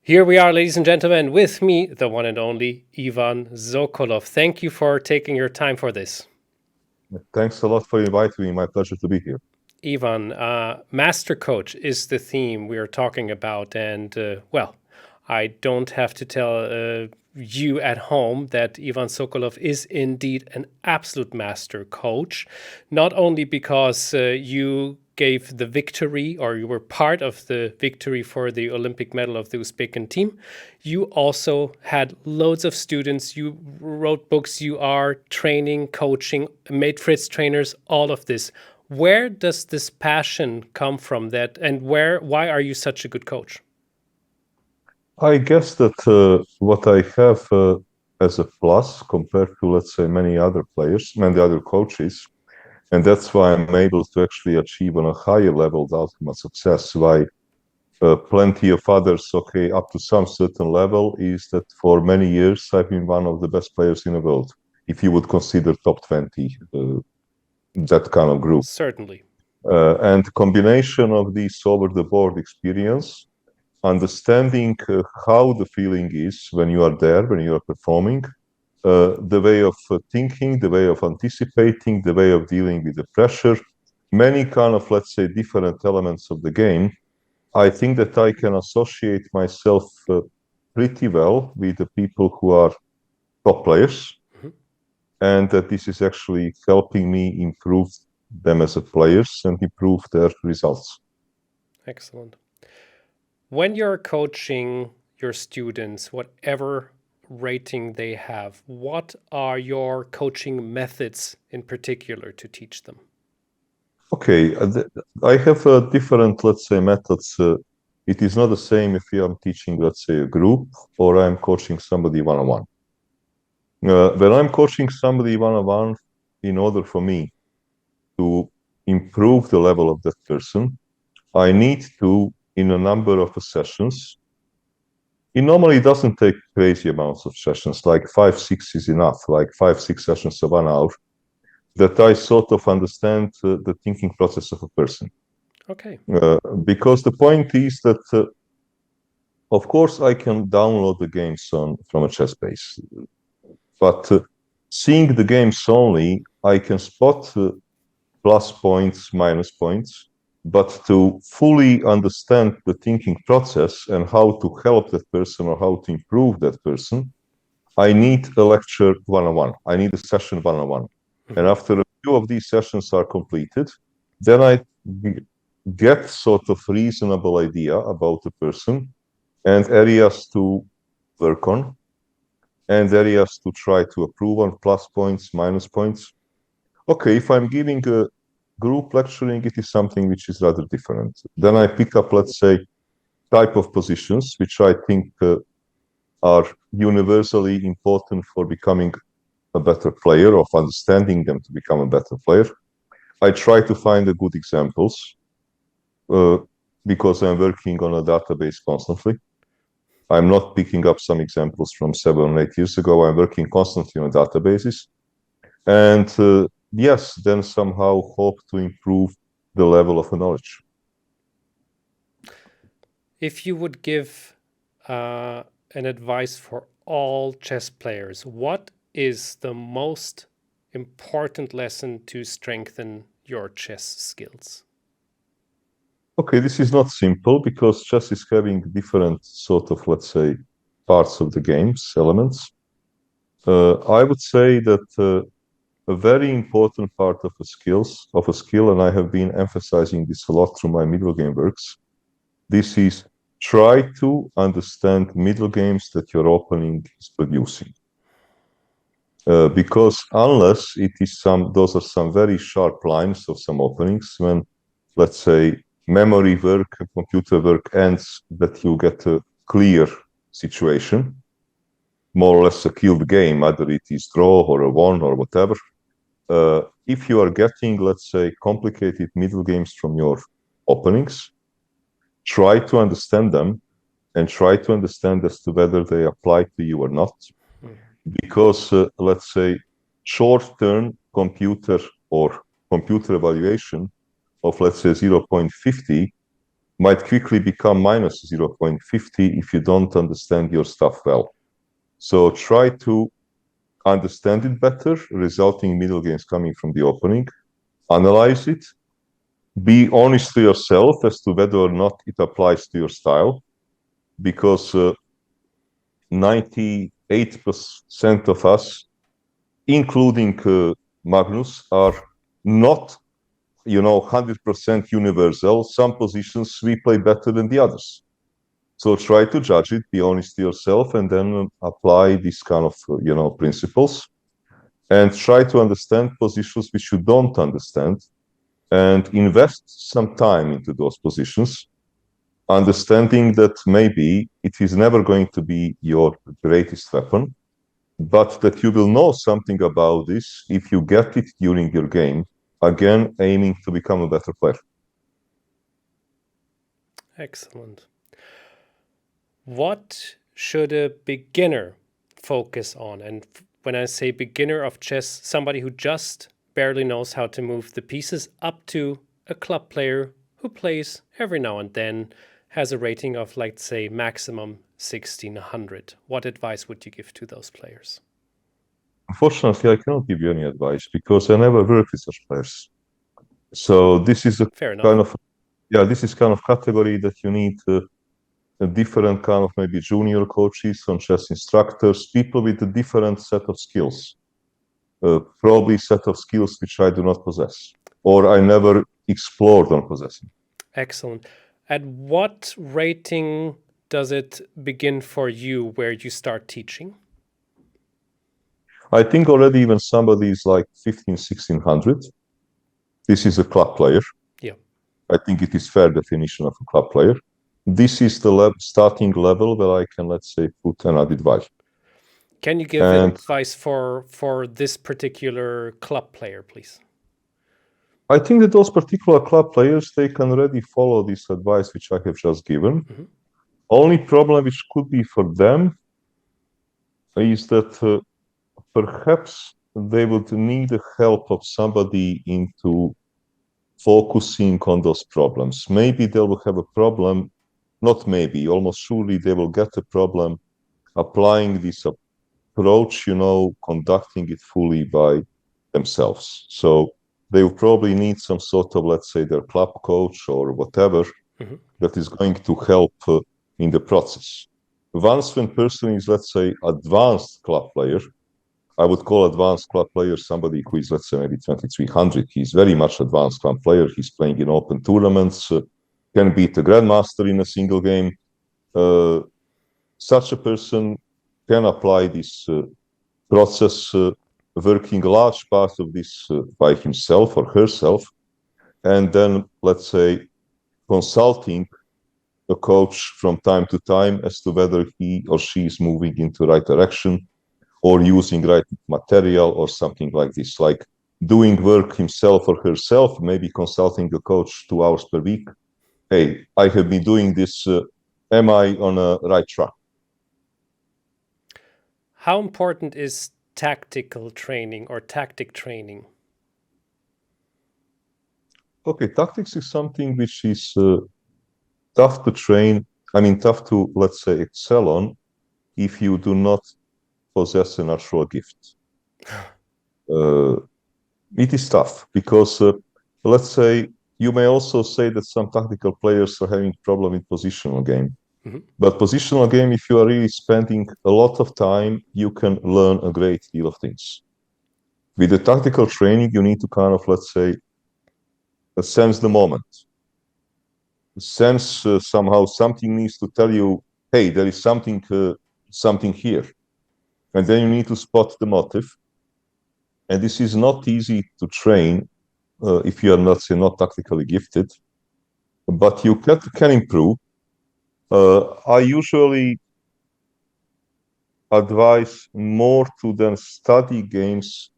Here we are, ladies and gentlemen, with me, the one and only Ivan Sokolov. Thank you for taking your time for this. Thanks a lot for inviting me. My pleasure to be here. Ivan, Master Coach is the theme we are talking about. And, I don't have to tell you at home that Ivan Sokolov is indeed an absolute master coach, not only because you gave the victory or you were part of the victory for the Olympic medal of the Uzbek team. You also had loads of students. You wrote books. You are training, coaching, made Fritz trainers, all of this. Where does this passion come from that, and why are you such a good coach? I guess that what I have as a plus compared to, let's say, many other players, many other coaches, and that's why I'm able to actually achieve on a higher level the ultimate success, why plenty of others, okay, up to some certain level, is that for many years I've been one of the best players in the world, if you would consider top 20, that kind of group. Certainly. And combination of this over-the-board experience, understanding how the feeling is when you are there, when you are performing, the way of thinking, the way of anticipating, the way of dealing with the pressure, many kind of, let's say, different elements of the game. I think that I can associate myself pretty well with the people who are top players, and that this is actually helping me improve them as a players and improve their results. Excellent. When you're coaching your students, whatever rating they have, what are your coaching methods in particular to teach them? Okay, I have different, let's say, methods. It is not the same if I'm teaching, let's say, a group or I'm coaching somebody one-on-one. When I'm coaching somebody one-on-one, in order for me to improve the level of that person, I need to, in a number of sessions, it normally doesn't take crazy amounts of sessions, like 5-6 is enough, like 5-6 sessions of 1 hour, that I sort of understand the thinking process of a person. Okay. Because the point is that, of course, I can download the games from a ChessBase, but seeing the games only, I can spot plus points, minus points, but to fully understand the thinking process and how to help that person or how to improve that person, I need a lecture one-on-one. I need a session one-on-one. And after a few of these sessions are completed, then I get sort of reasonable idea about the person and areas to work on and areas to try to improve on, plus points, minus points. Okay, if I'm giving a group lecturing, it is something which is rather different. Then I pick up, let's say, type of positions, which I think are universally important for becoming a better player, of understanding them to become a better player. I try to find the good examples because I'm working on a database constantly. I'm not picking up some examples from 7 or 8 years ago. I'm working constantly on databases. And yes, then somehow hope to improve the level of knowledge. If you would give an advice for all chess players, what is the most important lesson to strengthen your chess skills? Okay, this is not simple because chess is having different sort of, let's say, parts of the games, elements. I would say that a very important part of a skill, and I have been emphasizing this a lot through my middle game works, this is try to understand middle games that your opening is producing. Because unless it is those are some very sharp lines of some openings when, let's say, memory work, computer work ends, that you get a clear situation, more or less a killed game, either it is draw or a won or whatever. If you are getting, let's say, complicated middle games from your openings, try to understand them and try to understand as to whether they apply to you or not. Because, let's say, short-term computer or computer evaluation of, let's say, 0.50 might quickly become minus 0.50 if you don't understand your stuff well. So try to understand it better, resulting in middle games coming from the opening, analyze it, be honest to yourself as to whether or not it applies to your style, because 98% of us, including Magnus, are not 100% universal. Some positions we play better than the others. So try to judge it, be honest to yourself, and then apply these kind of principles, and try to understand positions which you don't understand, and invest some time into those positions, understanding that maybe it is never going to be your greatest weapon, but that you will know something about this if you get it during your game, again, aiming to become a better player. Excellent. What should a beginner focus on? And when I say beginner of chess, somebody who just barely knows how to move the pieces, up to a club player who plays every now and then, has a rating of, let's say, maximum 1600. What advice would you give to those players? Unfortunately, I cannot give you any advice because I never worked with such players. So this is a this is kind of category that you need a different kind of maybe junior coaches, some chess instructors, people with a different set of skills, probably set of skills which I do not possess, or I never explored on possessing. Excellent. At what rating does it begin for you where you start teaching? I think already when somebody is like 1600, this is a club player. Yeah. I think it is fair definition of a club player. This is the starting level where I can, let's say, put an advice. Can you give advice for this particular club player, please? I think that those particular club players, they can already follow this advice which I have just given. Mm-hmm. Only problem which could be for them is that perhaps they would need the help of somebody into focusing on those problems. Maybe they will have a problem, not maybe, almost surely they will get a problem applying this approach, conducting it fully by themselves. So they will probably need some sort of, let's say, their club coach or whatever mm-hmm. that is going to help in the process. Once when person is, let's say, advanced club player, I would call advanced club player somebody who is, let's say, maybe 2300. He's very much advanced club player. He's playing in open tournaments, can beat a grandmaster in a single game. Such a person can apply this process, working a large part of this by himself or herself, and then, let's say, consulting a coach from time to time as to whether he or she is moving into the right direction, or using right material or something like this, like doing work himself or herself, maybe consulting a coach 2 hours per week. Hey, I have been doing this. Am I on a right track? How important is tactical training or tactic training? Okay, tactics is something which is tough to train. I mean, tough to, let's say, excel on if you do not possess a natural gift. It is tough because, let's say, you may also say that some tactical players are having problem in positional game. Mm-hmm. But positional game, if you are really spending a lot of time, you can learn a great deal of things. With the tactical training, you need to kind of, let's say, sense the moment. Sense somehow something needs to tell you, hey, there is something here. And then you need to spot the motive. And this is not easy to train if you are not, say, not tactically gifted, but you can improve. I usually advise more to then study games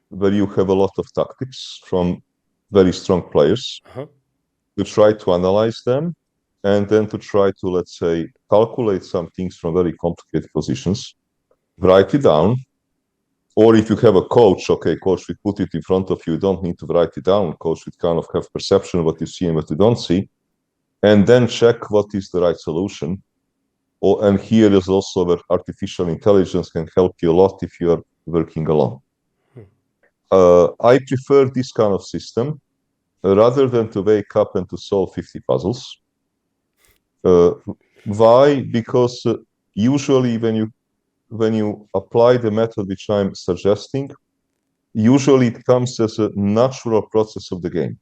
where you have a lot of tactics from very strong players, to try to analyze them, and then to try to, let's say, calculate some things from very complicated positions, write it down, or if you have a coach, okay, coach will put it in front of you, you don't need to write it down, coach would kind of have perception of what you see and what you don't see, and then check what is the right solution. And here is also where artificial intelligence can help you a lot if you are working alone. I prefer this kind of system rather than to wake up and to solve 50 puzzles. Why? Because usually when you apply the method which I'm suggesting, usually it comes as a natural process of the game.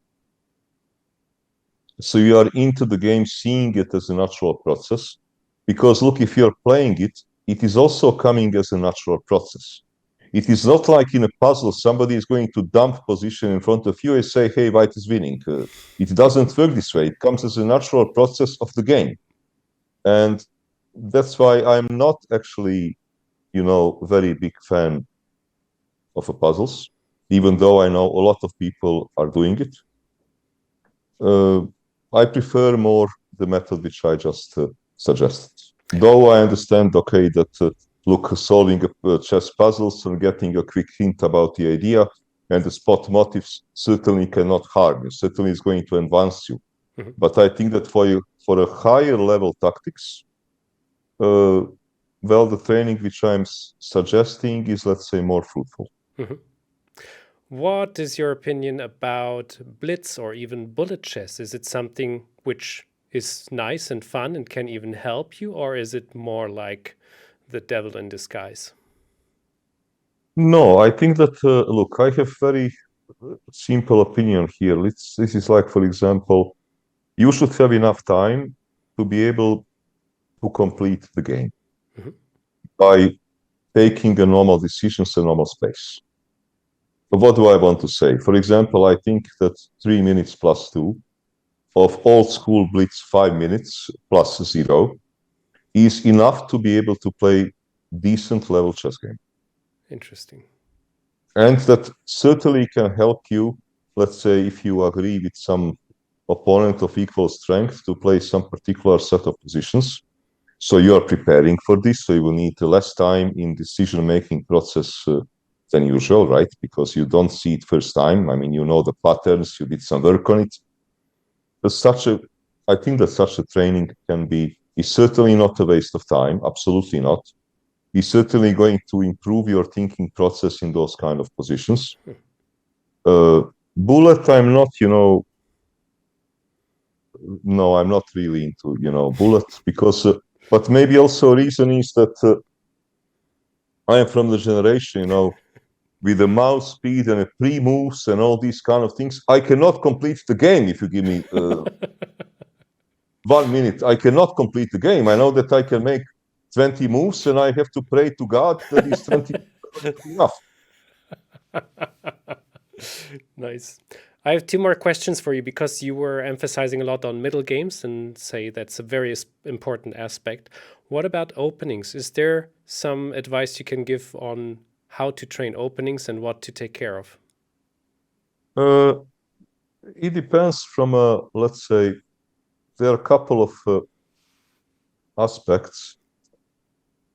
So you are into the game, seeing it as a natural process. Because look, if you're playing it, it is also coming as a natural process. It is not like in a puzzle, somebody is going to dump position in front of you and say, hey, white is winning. It doesn't work this way. It comes as a natural process of the game. And that's why I'm not actually, very big fan of puzzles, even though I know a lot of people are doing it. I prefer more the method which I just suggested. Though I understand, okay, that look, solving chess puzzles and getting a quick hint about the idea and the spot motifs certainly cannot harm you. Certainly is going to advance you. Mm-hmm. But I think that for a higher level tactics, the training which I'm suggesting is, let's say, more fruitful. Mm-hmm. What is your opinion about Blitz or even bullet chess? Is it something which is nice and fun and can even help you, or is it more like the devil in disguise? No, I think that, look, I have very simple opinion here. This is like, for example, you should have enough time to be able to complete the game mm-hmm. by taking a normal decisions in normal space. But what do I want to say? For example, I think that 3 minutes plus 2 of old school Blitz 5 minutes plus 0 is enough to be able to play decent level chess game. Interesting. And that certainly can help you, let's say, if you agree with some opponent of equal strength to play some particular set of positions. So you are preparing for this, so you will need less time in decision-making process than usual, right? Because you don't see it first time. I mean, you know the patterns, you did some work on it. I think that such a training is certainly not a waste of time, absolutely not. It's certainly going to improve your thinking process in those kind of positions. Bullet, I'm not, no, I'm not really into, bullet, because, but maybe also a reason is that I am from the generation, with the mouse speed and pre-moves and all these kind of things. I cannot complete the game if you give me 1 minute. I cannot complete the game. I know that I can make 20 moves and I have to pray to God that is 20 enough. Nice. I have 2 more questions for you because you were emphasizing a lot on middle games and say that's a very important aspect. What about openings? Is there some advice you can give on how to train openings and what to take care of? It depends from, let's say, there are a couple of aspects.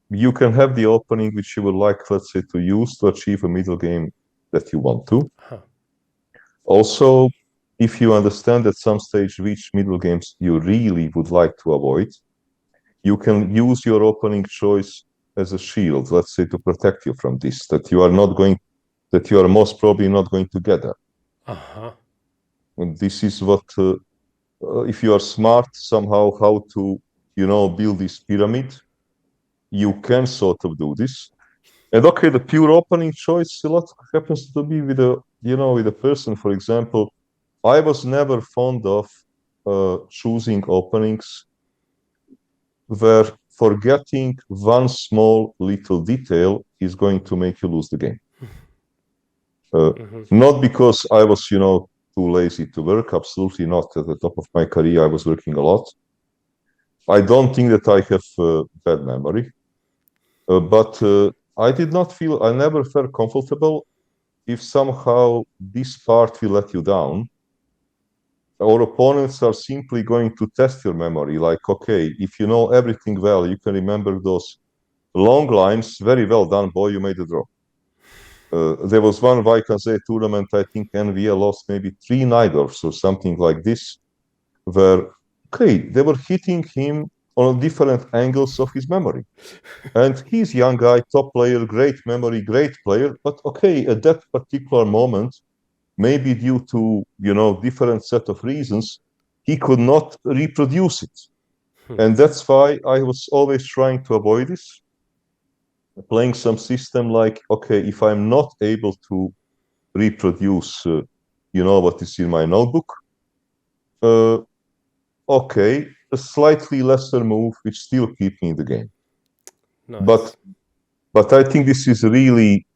You can have the opening which you would like, let's say, to use to achieve a middle game that you want to. Huh. Also, if you understand at some stage which middle games you really would like to avoid, you can use your opening choice as a shield, let's say, to protect you from this, that you are most probably not going to get that. Uh-huh. And this is what, if you are smart somehow how to, build this pyramid, you can sort of do this. And okay, the pure opening choice, a lot happens to be with with a person. For example, I was never fond of choosing openings where forgetting one small little detail is going to make you lose the game. Not because I was, too lazy to work. Absolutely not. At the top of my career, I was working a lot. I don't think that I have bad memory. But I never felt comfortable if somehow this part will let you down. Our opponents are simply going to test your memory. Like, okay, if you know everything well, you can remember those long lines. Very well done, boy, you made a draw. There was one Vaikaze tournament, I think NVL lost maybe 3 Najdorfs or something like this, where okay, they were hitting him on different angles of his memory. And he's young guy, top player, great memory, great player. But okay, at that particular moment, maybe due to, different set of reasons, he could not reproduce it. And that's why I was always trying to avoid this, playing some system like, okay, if I'm not able to reproduce, what is in my notebook, okay, a slightly lesser move, which still keep me in the game. Nice. But I think this is really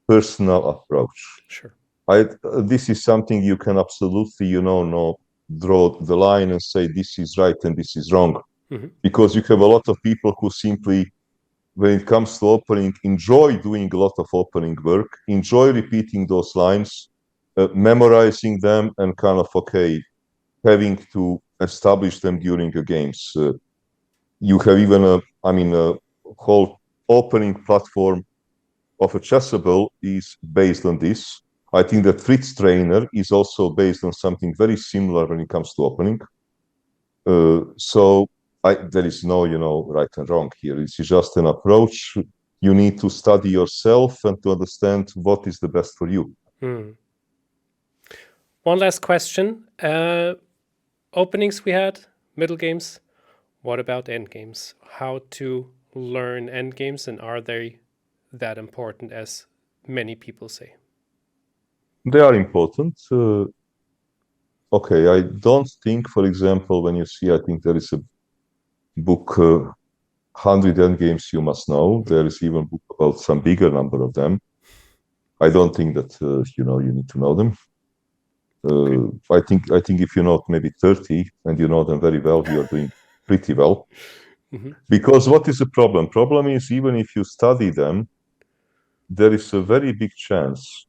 personal approach. Sure. This is something you can absolutely, draw the line and say this is right and this is wrong. Because you have a lot of people who simply, when it comes to opening, enjoy doing a lot of opening work, enjoy repeating those lines, memorizing them, and kind of, okay, having to establish them during the games. You have even a whole opening platform of a chessable is based on this. I think that Fritz trainer is also based on something very similar when it comes to opening. So there is no, right and wrong here. It's just an approach. You need to study yourself and to understand what is the best for you. One last question. Openings we had, middle games. What about end games? How to learn end games, and are they that important as many people say? They are important. Okay, I don't think, for example, when you see, I think there is a book, 100 endgames you must know. There is even a book about some bigger number of them. I don't think that, you need to know them. I think if you know maybe 30 and you know them very well, you are doing pretty well. Because what is the problem? Problem is, even if you study them, there is a very big chance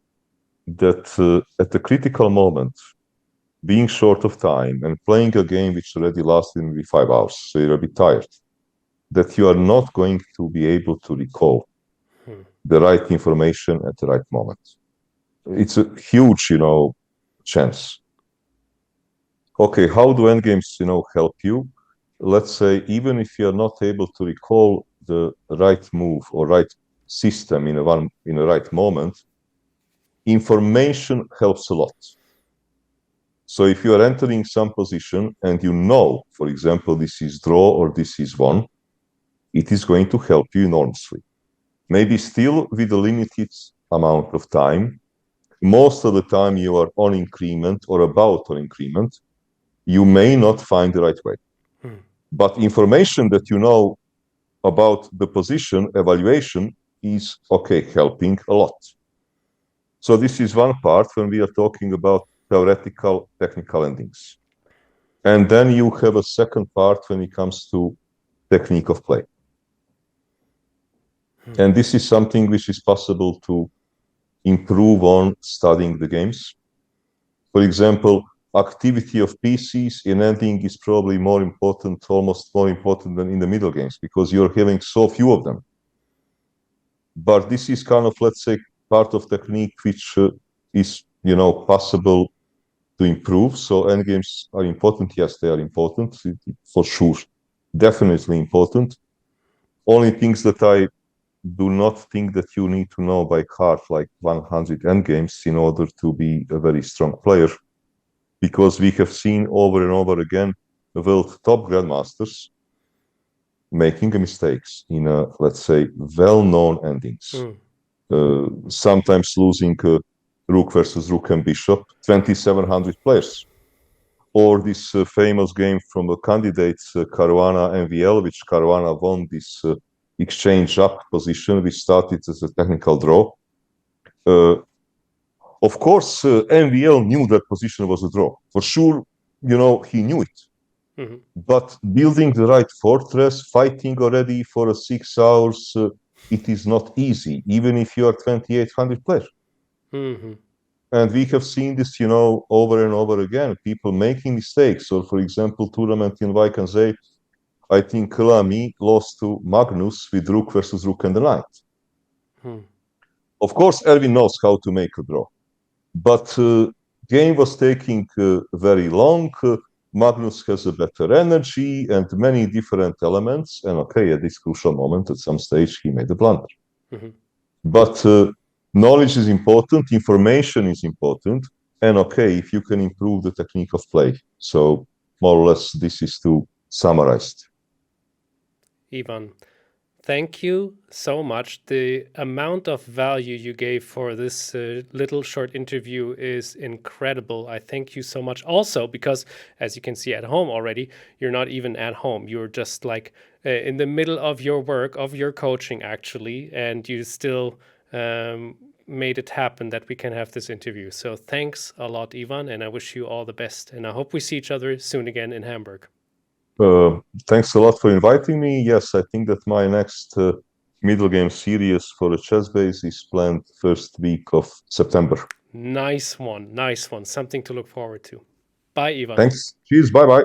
that at the critical moment, being short of time and playing a game which already lasted maybe 5 hours, so you're a bit tired, that you are not going to be able to recall the right information at the right moment. It's a huge, chance. Okay, how do endgames, help you? Let's say, even if you're not able to recall the right move or right system in a right moment, information helps a lot. So if you are entering some position and you know, for example, this is draw or this is won, it is going to help you enormously. Maybe still with a limited amount of time. Most of the time you are on increment or about on increment. You may not find the right way. But information that you know about the position evaluation is, okay, helping a lot. So this is one part when we are talking about theoretical technical endings. And then you have a second part when it comes to technique of play. And this is something which is possible to improve on studying the games. For example, activity of pieces in ending is probably more important, almost more important than in the middle games, because you're having so few of them. But this is kind of, let's say, part of technique which is, possible to improve. So endgames are important. Yes, they are important, for sure. Definitely important. Only things that I do not think that you need to know by heart, like 100 endgames, in order to be a very strong player. Because we have seen over and over again the world top grandmasters making mistakes in, let's say, well-known endings. Sometimes losing rook versus rook and bishop, 2,700 players. Or this famous game from the candidates, Caruana MVL, which Caruana won this exchange up position, which started as a technical draw. Of course, MVL knew that position was a draw. For sure, he knew it. But building the right fortress, fighting already for 6 hours, it is not easy, even if you are 2,800 players. And we have seen this, over and over again, people making mistakes. Or, for example, tournament in Vaikanzai, I think Lamy lost to Magnus with rook versus rook and the knight. Of course, Erwin knows how to make a draw. But game was taking very long. Magnus has a better energy and many different elements. And okay, at this crucial moment, at some stage, he made a blunder. But knowledge is important, information is important, and okay, if you can improve the technique of play. So more or less, this is to summarize it. Ivan, thank you so much. The amount of value you gave for this little short interview is incredible. I thank you so much. Also, because as you can see at home already, you're not even at home. You're just like in the middle of your work, of your coaching, actually, and you still made it happen that we can have this interview. So thanks a lot, Ivan, and I wish you all the best. And I hope we see each other soon again in Hamburg. Thanks a lot for inviting me. Yes, I think that my next middle game series for a ChessBase is planned first week of September. Nice one. Nice one. Something to look forward to. Bye, Ivan. Thanks. Cheers. Bye-bye.